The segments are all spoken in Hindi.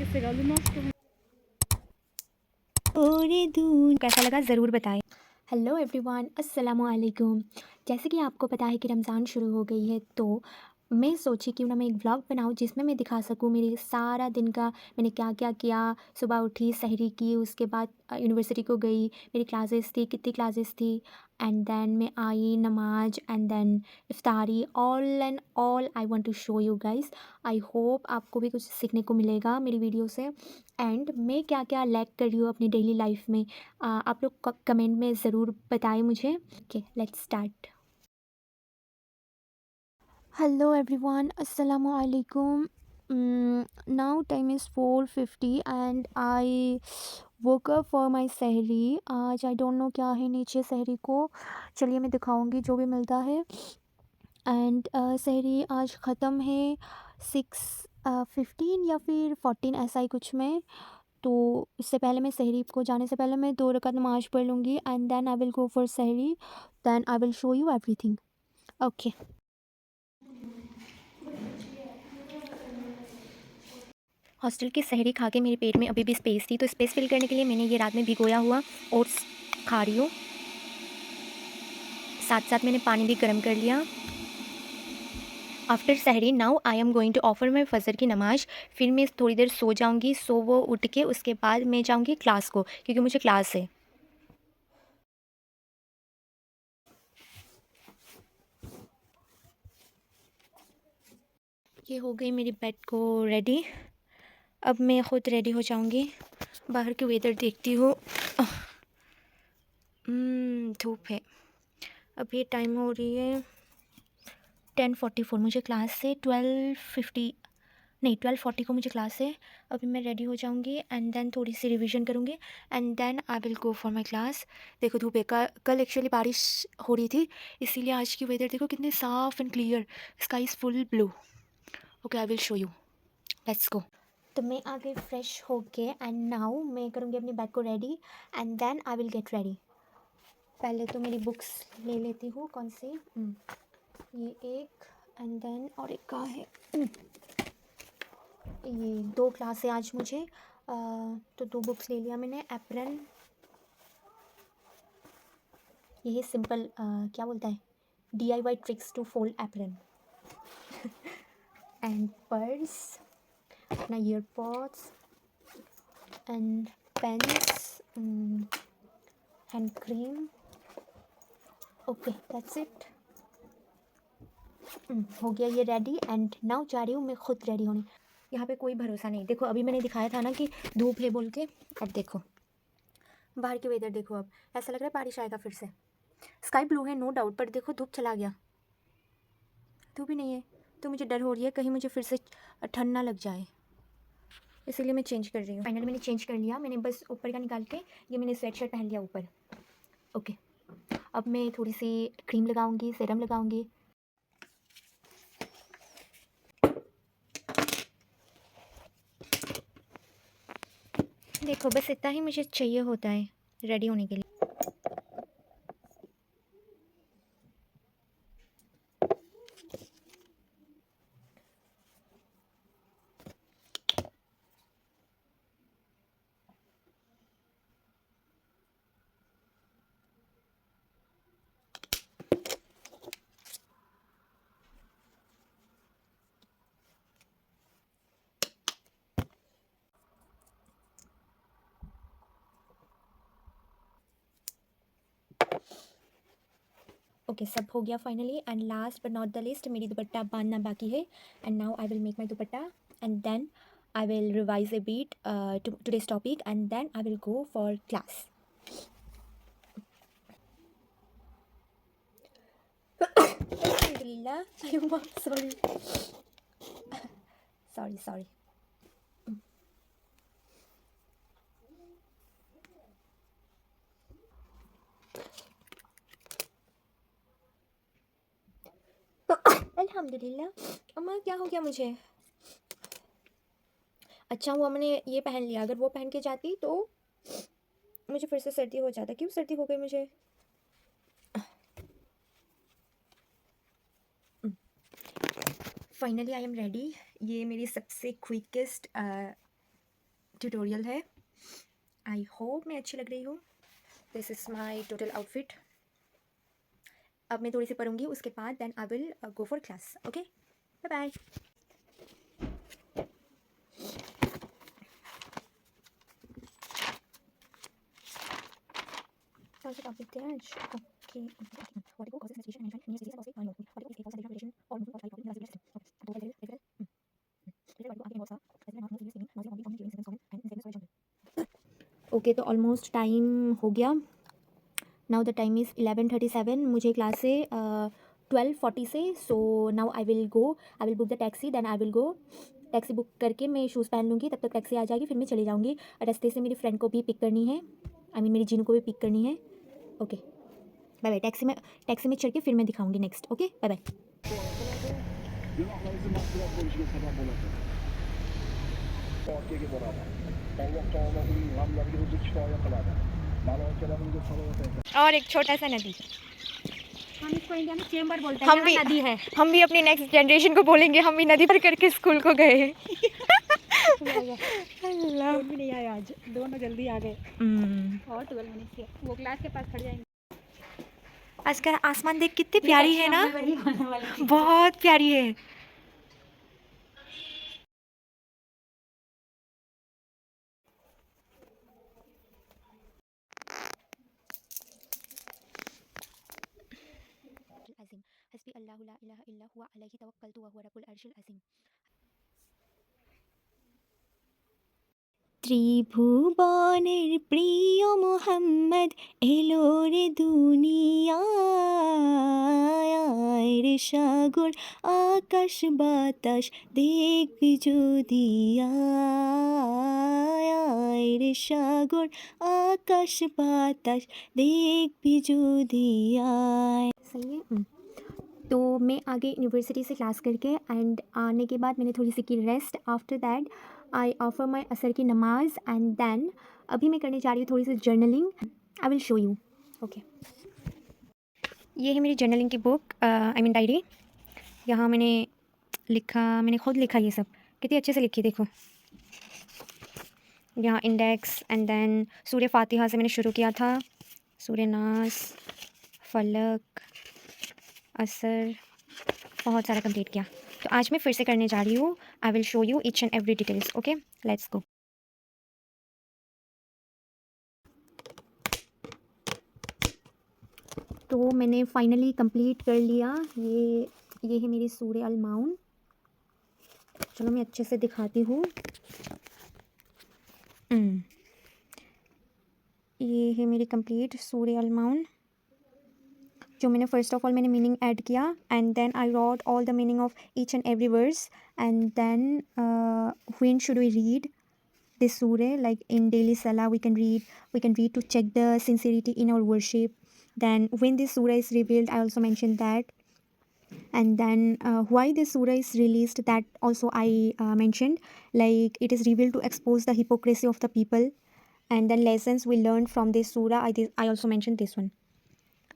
किससे गालू नष्ट हो। ओरे दून कैसा लगा ज़रूर बताएं। हेलो एवरीवन, अस्सलामु अलैकुम। जैसे कि आपको पता है कि रमज़ान शुरू हो गई है, तो मैं सोची क्यों ना मैं एक व्लॉग बनाऊं जिसमें मैं दिखा सकूं मेरे सारा दिन का मैंने क्या क्या किया। सुबह उठी, सहरी की, उसके बाद यूनिवर्सिटी को गई, मेरी क्लासेस थी, कितनी क्लासेस थी, एंड देन मैं I namaz, and then iftari, all and all I want to show you guys. I hope आपको भी कुछ सीखने को मिलेगा मेरी वीडियो से, एंड मैं क्या क्या लैक कर रही हूँ अपनी डेली लाइफ में। आप लोग कमेंट में ज़रूर बताएं मुझे। Okay, let's start. Hello everyone, अस्सलामु अलैकुम। Now time is 4:50 and I woke up for my सहरी। आज आई डोंट नो क्या है नीचे सहरी को, चलिए मैं दिखाऊंगी जो भी मिलता है। एंड सहरी आज ख़त्म है 6:15 या फिर 14 ऐसा ही कुछ में। तो इससे पहले मैं सहरी को जाने से पहले मैं 2 रकात नमाज़ पढ़ लूँगी, and then I will go for sehri, then I will show you everything. Okay. Hostel की सहरी खा के मेरे पेट में अभी भी स्पेस थी, तो स्पेस फिल करने के लिए मैंने ये रात में भिगोया हुआ ओट्स खा रही हूँ। साथ साथ मैंने पानी भी गर्म कर लिया। आफ्टर सहरी now I am going to offer my फजर की नमाज। फिर मैं थोड़ी देर सो जाऊँगी, सो वो उठ के उसके बाद मैं जाऊँगी क्लास को, क्योंकि मुझे क्लास है। ये हो गई मेरी बेड को रेडी। अब मैं ख़ुद रेडी हो जाऊँगी, बाहर की वेदर देखती हूँ। धूप है। अब ये टाइम हो रही है 10:44, मुझे क्लास से 12:40 को मुझे क्लास है। अभी मैं रेडी हो जाऊँगी एंड देन थोड़ी सी रिवीजन करूँगी, and then I will go for my class. देखो धूप है, कल एक्चुअली बारिश हो रही थी, इसीलिए आज की वेदर देखो कितनी साफ़ and clear, sky is full blue. Okay, I will show you, let's go. तो मैं आ गई फ्रेश होके, एंड नाउ मैं करूँगी अपनी बैग को ready, and then I will get ready. पहले तो मेरी बुक्स ले लेती हूँ, कौन सी, ये एक, एंड देन और एक कहाँ है, ये 2 क्लास है आज मुझे, तो 2 बुक्स ले लिया मैंने। एप्रन, ये सिंपल क्या बोलता है, DIY tricks to fold apron, and purse, अपना earpods, and pens, hand cream. Okay, that's it. हो गया ये रेडी, एंड नाउ जा रही हूँ मैं खुद रेडी होने। यहाँ पे कोई भरोसा नहीं, देखो अभी मैंने दिखाया था ना कि धूप है बोल के, अब देखो बाहर की वेदर देखो, अब ऐसा लग रहा है बारिश आएगा फिर से। स्काई ब्लू है नो डाउट, पर देखो धूप चला गया, धूप ही नहीं है, तो मुझे डर हो रही है कहीं मुझे फिर से ठंड ना लग जाए, इसीलिए मैं चेंज कर रही हूँ। फाइनली मैंने चेंज कर लिया, मैंने बस ऊपर का निकाल के ये मैंने स्वेट शर्ट पहन लिया ऊपर। ओके, अब मैं थोड़ी सी क्रीम लगाऊंगी, सीरम लगाऊंगी। देखो बस इतना ही मुझे चाहिए होता है रेडी होने के लिए। ओके, सब हो गया finally, and last but not the list, मेरी दुपट्टा बांधना बाकी है, and now I will make my दुपट्टा, and then I will revise a bit today's topic, and then I will go for class. अल्हम्दुलिल्लाह, सॉरी। अल्हम्दुलिल्लाह। अम्मा क्या हो गया मुझे, अच्छा हुआ मैंने ये पहन लिया, अगर वो पहन के जाती तो मुझे फिर से सर्दी हो जाता। क्यों सर्दी हो गई मुझे। Finally I am ready. ये मेरी सबसे क्विकेस्ट ट्यूटोरियल है। आई होप मैं अच्छी लग रही हूँ। This is my total outfit. अब मैं थोड़ी सी पढ़ूंगी, उसके बाद then I will go for class. Okay, bye bye. कौन सा टॉपिक थे आज? Okay, what is causes situation management in series of non what is causes relation और move for topic in the series. Okay, तो फिर ओके, तो ऑलमोस्ट टाइम हो गया। Now the time is 11:37। मुझे क्लास से 12:40 से। सो now I will book the taxi, then I will go. Taxi book करके मैं शूज़ पहन लूँगी, तब तक टैक्सी आ जाएगी, फिर मैं चली जाऊँगी। रास्ते से मेरी फ्रेंड को भी पिक करनी है, मेरी जीनू को भी पिक करनी है। Okay, bye bye. टैक्सी में चढ़ के फिर मैं दिखाऊँगी नेक्स्ट। Okay, bye bye. और एक छोटा सा नदी, हम इसको इंडिया में चेंबर बोलते हैं। नदी है। हम भी अपनी नेक्स्ट जनरेशन को बोलेंगे हम भी नदी पर करके स्कूल को गए। अल्लाह, भी नहीं आए आज, दोनों जल्दी आ गए। और 12 मिनट से वो क्लास के पास खड़ जाएंगे। आज का आसमान देख कितनी प्यारी है ना, बहुत प्यारी है। हस्बी अल्लाहु ला इलाहा इल्ला हुवा अलैहि तवक्कलतु व हुवा रब्बुल अर्शिल अज़ीम। ত্রিভুবনের প্রিয় মোহাম্মদ এলো রে দুনিয়ায় রে সাগর আকাশ বাতাস দেখবি যদি আয় রে সাগর आकाश बातास देखबी যদি आए। सही है। तो मैं आगे यूनिवर्सिटी से क्लास करके एंड आने के बाद मैंने थोड़ी सी की rest. After that I offer माई असर की नमाज एंड देन अभी मैं करने जा रही हूँ थोड़ी सी journaling. I will show you. Okay, ये है मेरी जर्नलिंग की बुक, आई मीन डायरी। यहाँ मैंने खुद लिखा, ये सब कितनी अच्छे से लिखी, देखो। यहाँ इंडेक्स एंड देन सूर्य फातिहा से मैंने शुरू किया था, सूर्य नास, फलक, असर, बहुत सारा कंप्लीट किया। तो आज मैं फिर से करने जा रही हूँ। आई will show you each and every details. Okay, let's गो। तो मैंने फाइनली कंप्लीट कर लिया। ये है मेरी सूरे अल माउन। चलो मैं अच्छे से दिखाती हूँ। ये है मेरी कंप्लीट सूरे अल माउन, जो मैंने फर्स्ट ऑफ ऑल मैंने मीनिंग ऐड किया and then I wrote all the meaning of each and every verse and then when should we read this surah, like in daily salah we can read to check the sincerity in our worship. Then when this surah is revealed, I also mentioned that. And then why this surah is released, that also I mentioned, like it is revealed to expose the hypocrisy of the people. And then lessons we learned from this surah, I also mentioned this one.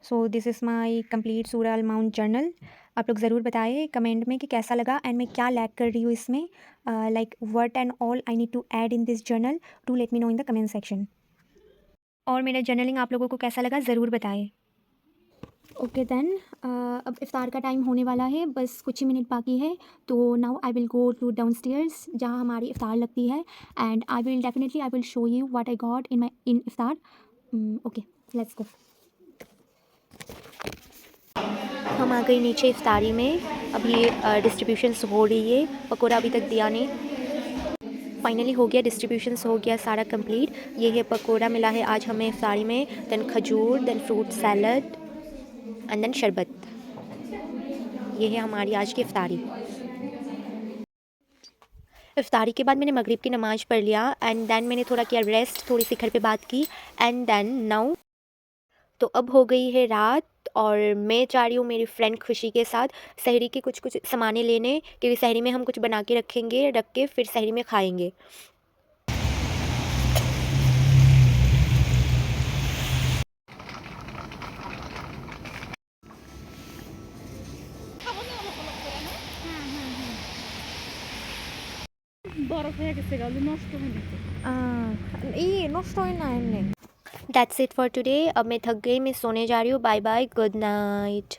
So this is my complete सूरह अल माउन जर्नल। आप लोग ज़रूर बताइए कमेंट में कि कैसा लगा एंड मैं क्या लैग कर रही हूँ इसमें, like what and all I need to add in this journal. Do let me know in the comment section. और मेरा जर्नलिंग आप लोगों को कैसा लगा ज़रूर बताएं। ओके देन, अब इफ्तार का टाइम होने वाला है, बस कुछ ही मिनट बाकी है। तो now I will go to downstairs जहाँ हमारी इफ्तार लगती है and I will show you what I got in इफ्तार। Okay, let's go. हम आ गई नीचे इफ्तारी में। अभी डिस्ट्रीब्यूशंस हो रही है, पकौड़ा अभी तक दिया नहीं। फाइनली हो गया, डिस्ट्रीब्यूशंस हो गया सारा कंप्लीट। ये है पकौड़ा मिला है आज हमें इफ्तारी में, देन खजूर, then fruit salad and then शरबत। ये है हमारी आज की इफ्तारी। इफ्तारी के बाद मैंने मगरिब की नमाज़ पढ़ लिया एंड देन मैंने थोड़ा किया रेस्ट, थोड़ी सी घर पे बात की एंड देन नाउ तो अब हो गई है रात और मैं जा रही हूँ मेरी फ्रेंड खुशी के साथ सहरी के कुछ सामानें लेने, क्योंकि सहरी में हम कुछ बना के रख के फिर सहरी में खाएंगे। বরফ হয়ে গেছে গা, নষ্ট হয়ে গেছে। ये नष्ट হয় না এমনি। That's it for today. अब मैं थक गई, मैं सोने जा रही हूँ. Bye bye, good night.